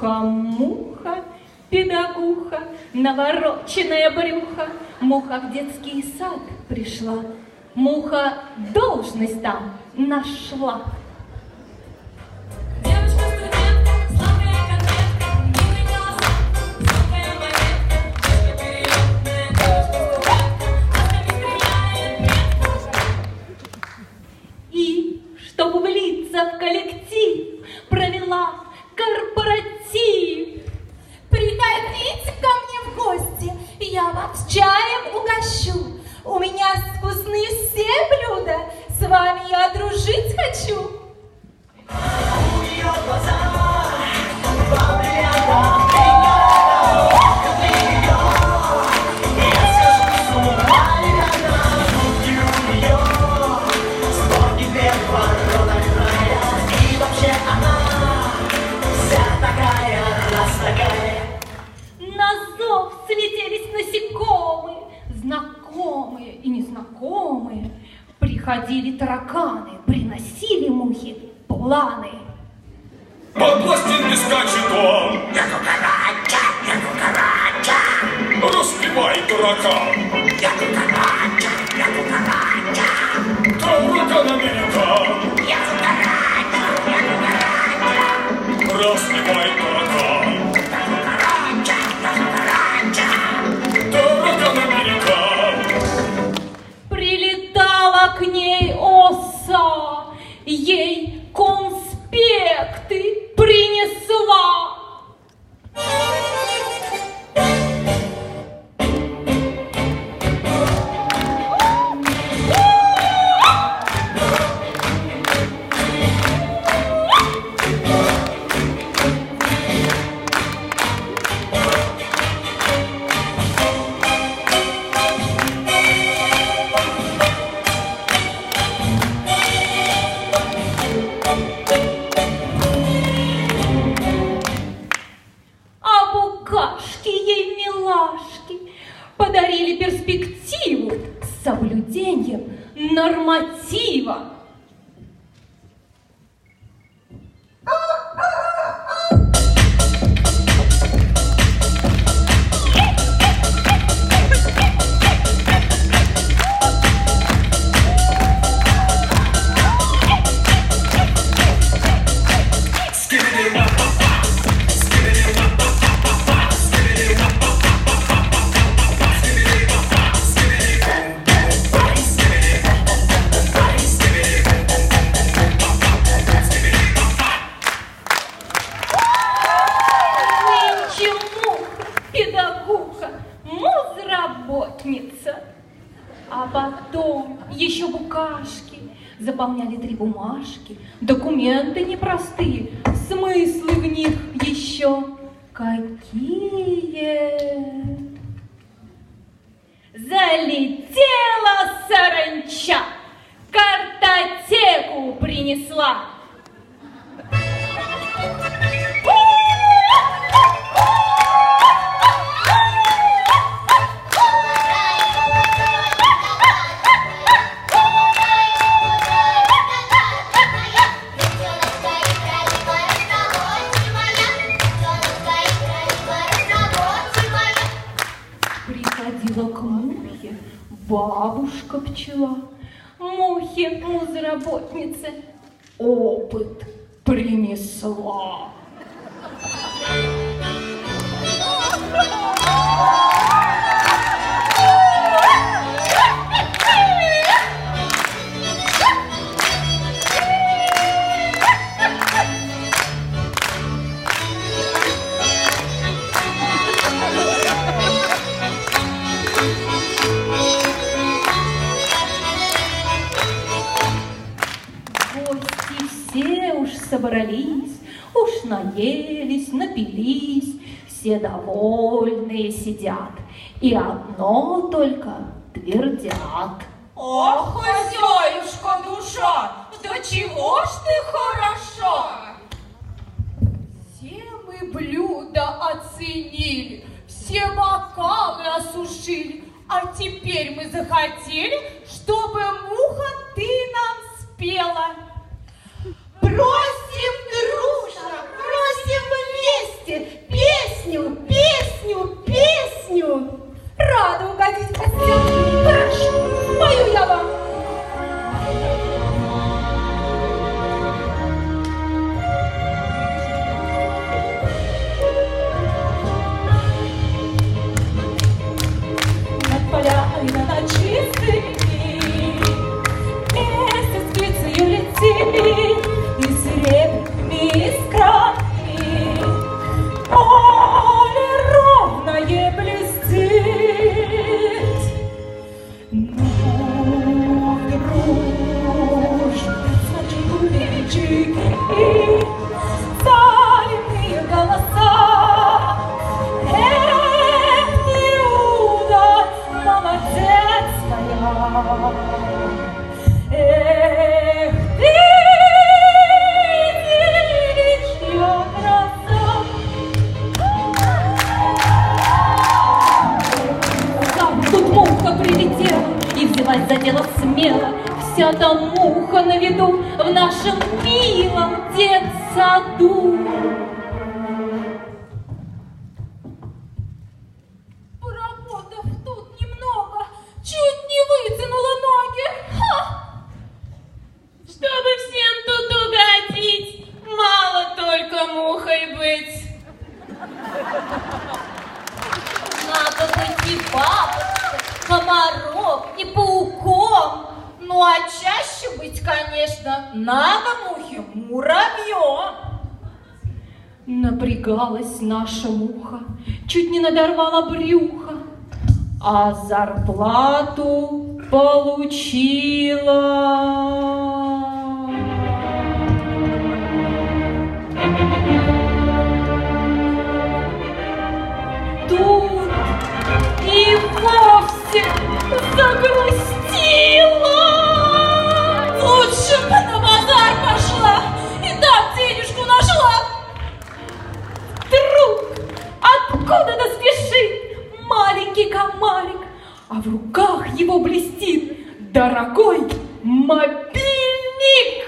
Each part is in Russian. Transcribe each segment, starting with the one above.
Муха-муха, педагуха, навороченное брюхо. Муха в детский сад пришла, муха должность там нашла. Чтобы влиться в коллектив, провела корпоратив. Приходите ко мне в гости, я вас чаем угощу. У меня вкусные все блюда, с вами я дружить хочу. У нее глаза, насекомые, знакомые и незнакомые. Приходили тараканы, приносили мухи планы. Под пластинки скачет он. Я кукарача, я кукарача. Распевай, таракан. Я кукарача, я кукарача. Таракан американ. Я кукарача, я кукарача. Распевай, таракан. Прилетала к ней оса, ей конспекты принесла. Подарили перспективу с соблюдением норматива. А потом еще букашки заполняли 3 бумажки, документы непростые, смыслы в них еще какие. Залетела саранча, картотеку принесла. Приходила к мухе бабушка пчела, мухе музработнице опыт принесла. Все уж собрались, уж наелись, напились, все довольные сидят, и одно только твердят. Ох, хозяюшка душа, да чего ж ты хороша! Все мы блюда оценили, все бокалы осушили, а теперь мы захотели, чтобы муха ты нам спела. Просим дружно, просим вместе, милом детсаду. Поработав тут немного, чуть не вытянула ноги. Ха! Чтобы всем тут угодить, мало только мухой быть. Надо быть и бабочкой, комаром, и пауком. Ну а чаще быть, конечно, надо мухе муравьем. Напрягалась наша муха, чуть не надорвала брюхо, а зарплату получила. Тут и вовсе загрустила. Лучше бы на базар пошла и там денежку нашла. Вдруг откуда-то спешит маленький комарик, а в руках его блестит дорогой мобильник.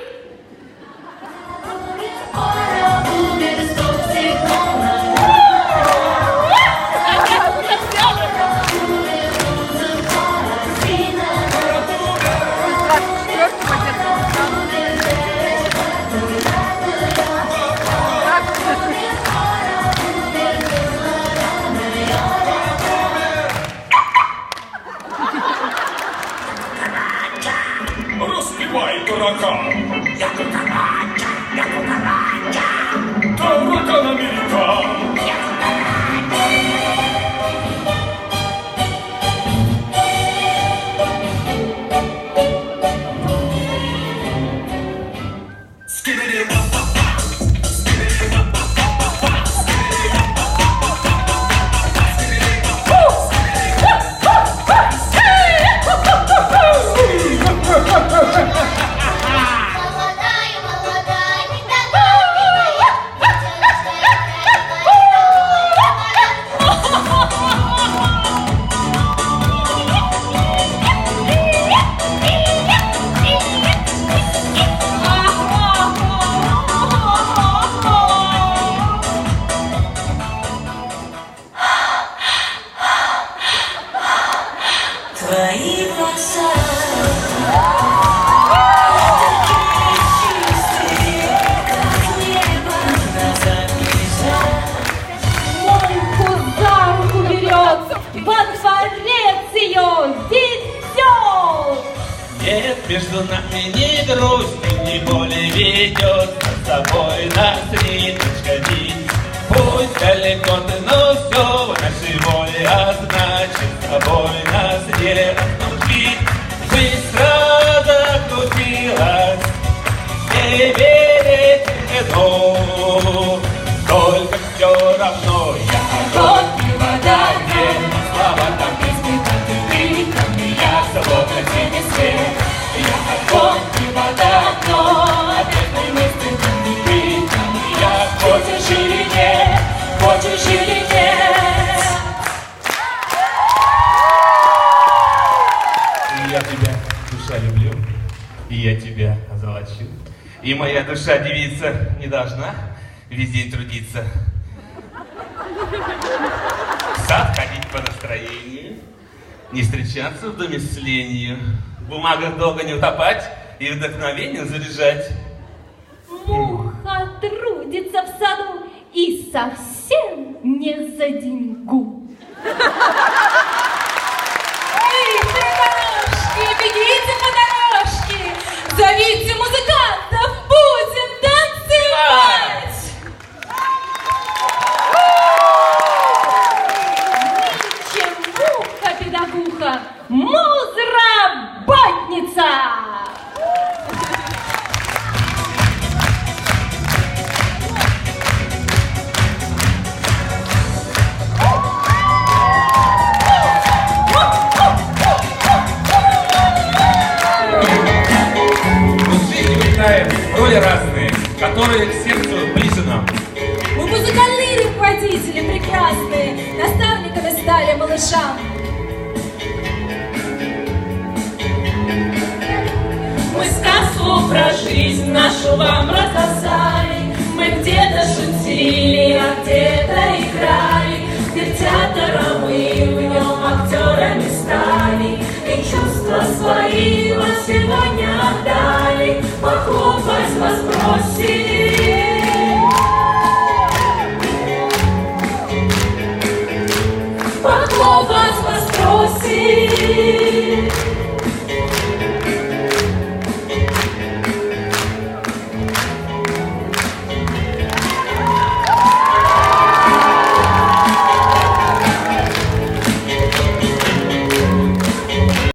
Распевай, таракан. Я кукарача, я кукарача. Таракан-американ. Я Молодая, молодая, не догадливая, твои глаза. Моньку за руку берет, во дворец ее ведет. Нет между нами ни грусти, ни боли ведет, с тобой нас ниточка нить. Пусть далеко ты, но все в нашей воле, а значит, с тобой нас не разлучить. Быстро закрутилась, не верить не ну, только все равно я огонь и вода, где слова там песни, там ты там и я, свободно тебе свет. Я огонь и вода, но ответной мысли там и ты, там и я, хочешь или нет, хочешь или нет. И я тебя, душа, люблю, и я тебя озолочу. И моя душа, девица, не должна весь день трудиться. В сад ходить по настроению, не встречаться в доме с ленью, в бумагах долго не утопать и вдохновением заряжать. Муха трудится в саду и совсем не за деньгу. Эй, дорожки, бегите по дорожке, зовите музыкантов, будем танцевать. Нынче муха-педагуха, музработница. Мужчины играют роли разные, которые к сердцу ближе нам. Мы музыкальные руководители прекрасные, наставниками стали малышам. Мы сказку прожили. жизнь нашу вам рассказали. Мы где-то шутили, а где-то играли. Ведь театра мы в нем актерами стали. И чувства свои вам сегодня отдали. Похлопать вас просим.